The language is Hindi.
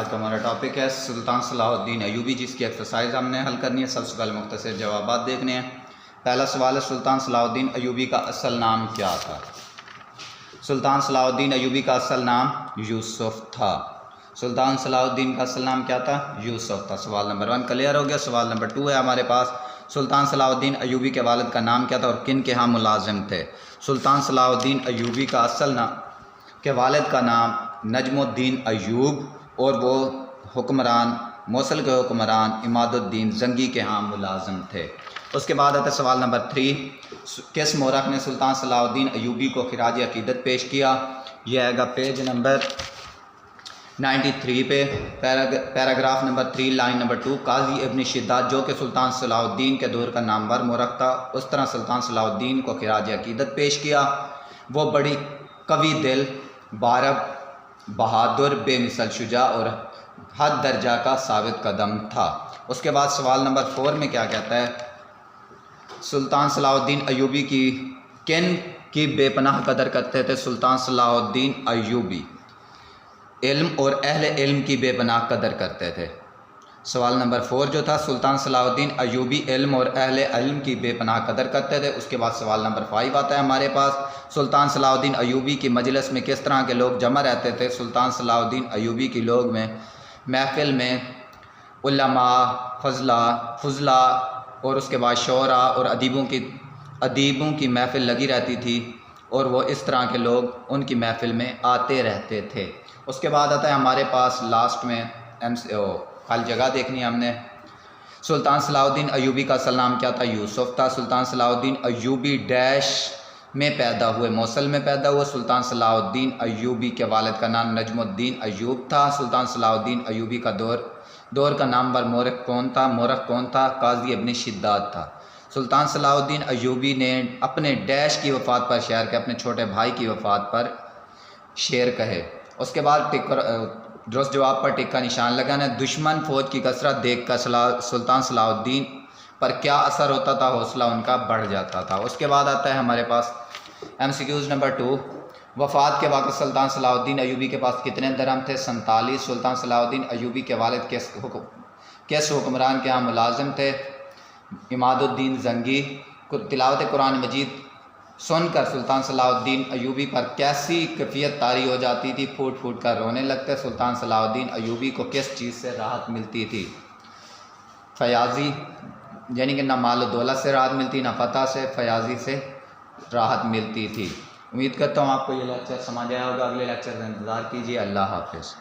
आज का हमारा टॉपिक है सुल्तान सलाहुद्दीन अयूबी, जिसकी एक्सरसाइज हमने हल करनी है। सबसे पहले मुख्तसर जवाबात देखने हैं। पहला सवाल है, सुल्तान सलाहुद्दीन अयूबी का असल नाम क्या था? सुल्तान सलाहुद्दीन अयूबी का असल नाम यूसुफ था। सुल्तान सलाहुद्दीन का असल नाम क्या था? यूसुफ था। सवाल नंबर 1 क्लियर हो गया। सवाल नंबर 2 है हमारे पास, सुल्तान सलाहुद्दीन अयूबी के वालिद का नाम क्या था और किन के यहाँ मुलाजिम थे? सुल्तान सलाहुद्दीन अयूबी का असल नाम के वालिद का नाम नजमुद्दीन अयूब और वो हुक्मरान मौसल के हुक्मरान इमादुद्दीन जंगी के यहाँ मुलाजिम थे। उसके बाद आता है सवाल नंबर 3, किस मौरख ने सुल्तान सलाहुद्दीन अयूबी को खिराज अकीदत पेश किया? यह आएगा पेज नंबर 93 पे, पैराग्राफ नंबर 3 लाइन नंबर 2। काजी इब्न शिद्दात जो कि सुल्तान सलाहुद्दीन के दौर का नामवर मौरख था, उस तरह सुल्तान सलाहुद्दीन को खिराज अकीदत पेश किया। वो बड़ी कवि दिल, बारब, बहादुर, बेमिसल शुजा और हद दर्जा का साबित कदम था। उसके बाद सवाल नंबर 4 में क्या कहता है, सुल्तान सलाहुद्दीन अयूबी किन की बेपनाह कदर करते थे? सुल्तान सलाहुद्दीन अयूबी इल्म और अहले इल्म की बेपनाह कदर करते थे। सवाल नंबर 4 जो था, सुल्तान सलाहुद्दीन अयूबी इल्म और अहले इल्म की बेपनाह कदर करते थे। उसके बाद सवाल नंबर 5 आता है हमारे पास, सुल्तान सलाहुद्दीन अयूबी की मजलिस में किस तरह के लोग जमा रहते थे? सुल्तान सलाहुद्दीन अयूबी की लोग में महफिल में उलमा, फजला और उसके बाद शोरा और अदीबों की महफिल लगी रहती थी और वो इस तरह के लोग उनकी महफिल में आते रहते थे। उसके बाद आता है हमारे पास लास्ट में खाली जगह देखनी है हमने। सुल्तान सलाहुद्दीन अयूबी का असल नाम क्या था? यूसुफ था। सुल्तान सलाहुद्दीन अयूबी डैश में पैदा हुए, मौसल में पैदा हुए। सुल्तान सलाहुद्दीन अयूबी के वालिद का नाम नजमुद्दीन अयूब था। सुल्तान सलाहुद्दीन अयूबी का दौर का नामवर मौरख कौन था? काजी इब्न शिद्दात था। सुल्तान सलाहुद्दीन अयूबी ने अपने डैश की वफ़ात पर शेर कहे, अपने छोटे भाई की वफ़ात पर शेर कहे। उसके बाद दुरुस्त जवाब पर टिक्का निशान लगाना। दुश्मन फ़ौज की कसरत देख कर सुल्तान सलाहुद्दीन पर क्या असर होता था? हौसला उनका बढ़ जाता था। उसके बाद आता है हमारे पास MCQs नंबर 2, वफ़ात के वक़्त सुल्तान सलाहुद्दीन अयूबी के पास कितने दरहम थे? 47। सुल्तान सलाहुद्दीन अयूबी के वालिद किस हुक्मरान के यहाँ मुलाजिम थे? इमादुद्दीन जंगी। तिलावत कुरान मजीद सुनकर सुल्तान सलाहुद्दीन अयूबी पर कैसी कैफियत तारी हो जाती थी? फूट फूट कर रोने लगते। सुल्तान सलाहुद्दीन अयूबी को किस चीज़ से राहत मिलती थी? फयाजी, यानी कि ना माल दौलत से राहत मिलती, ना फतह से, फयाजी से राहत मिलती थी। उम्मीद करता हूँ आपको ये लेक्चर समझ आया होगा। अगले लेक्चर का इंतज़ार कीजिए। अल्लाह हाफ़िज़।